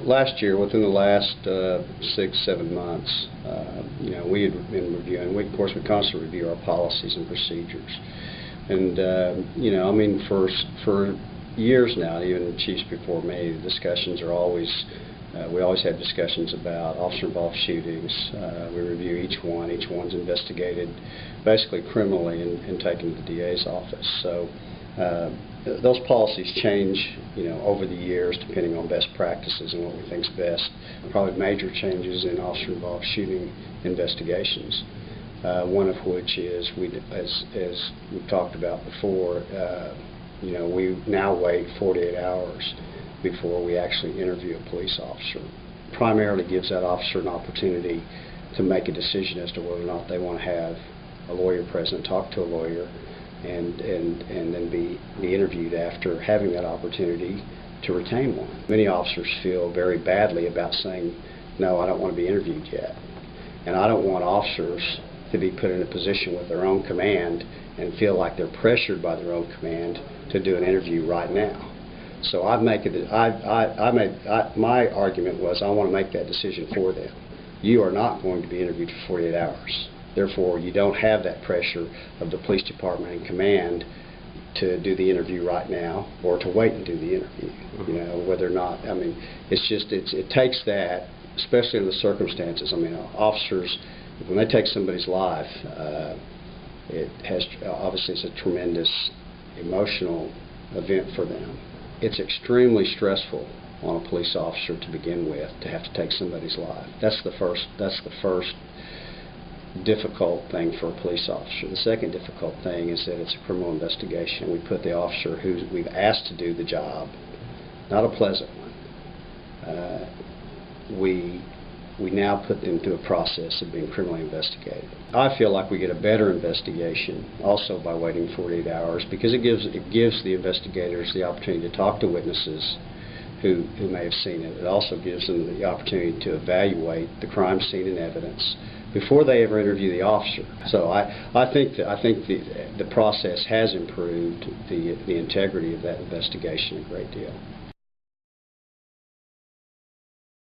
last year, within the last 6-7 months, we had been reviewing. Of course, we constantly review our policies and procedures, and for years now, even chiefs before me, the discussions are always. We always have discussions about officer-involved shootings. We review each one. Each one's investigated, basically criminally, and taken to the DA's office. So those policies change, over the years, depending on best practices and what we think's best. Probably major changes in officer-involved shooting investigations. One of which is, as we've talked about before, we now wait 48 hours before we actually interview a police officer. Primarily gives that officer an opportunity to make a decision as to whether or not they want to have a lawyer present, talk to a lawyer, and then be interviewed after having that opportunity to retain one. Many officers feel very badly about saying, no, I don't want to be interviewed yet. And I don't want officers to be put in a position with their own command and feel like they're pressured by their own command to do an interview right now. So my argument was I want to make that decision for them. You are not going to be interviewed for 48 hours. Therefore, you don't have that pressure of the police department and command to do the interview right now or to wait and do the interview. Whether or not, it takes that, especially in the circumstances. Officers, when they take somebody's life, obviously it's a tremendous emotional event for them. It's extremely stressful on a police officer to begin with to have to take somebody's life. That's the first difficult thing for a police officer. The second difficult thing is that it's a criminal investigation. We put the officer who we've asked to do the job, not a pleasant one, we now put them through a process of being criminally investigated. I feel like we get a better investigation also by waiting 48 hours because it gives the investigators the opportunity to talk to witnesses who may have seen it. It also gives them the opportunity to evaluate the crime scene and evidence before they ever interview the officer. So I think the process has improved the integrity of that investigation a great deal.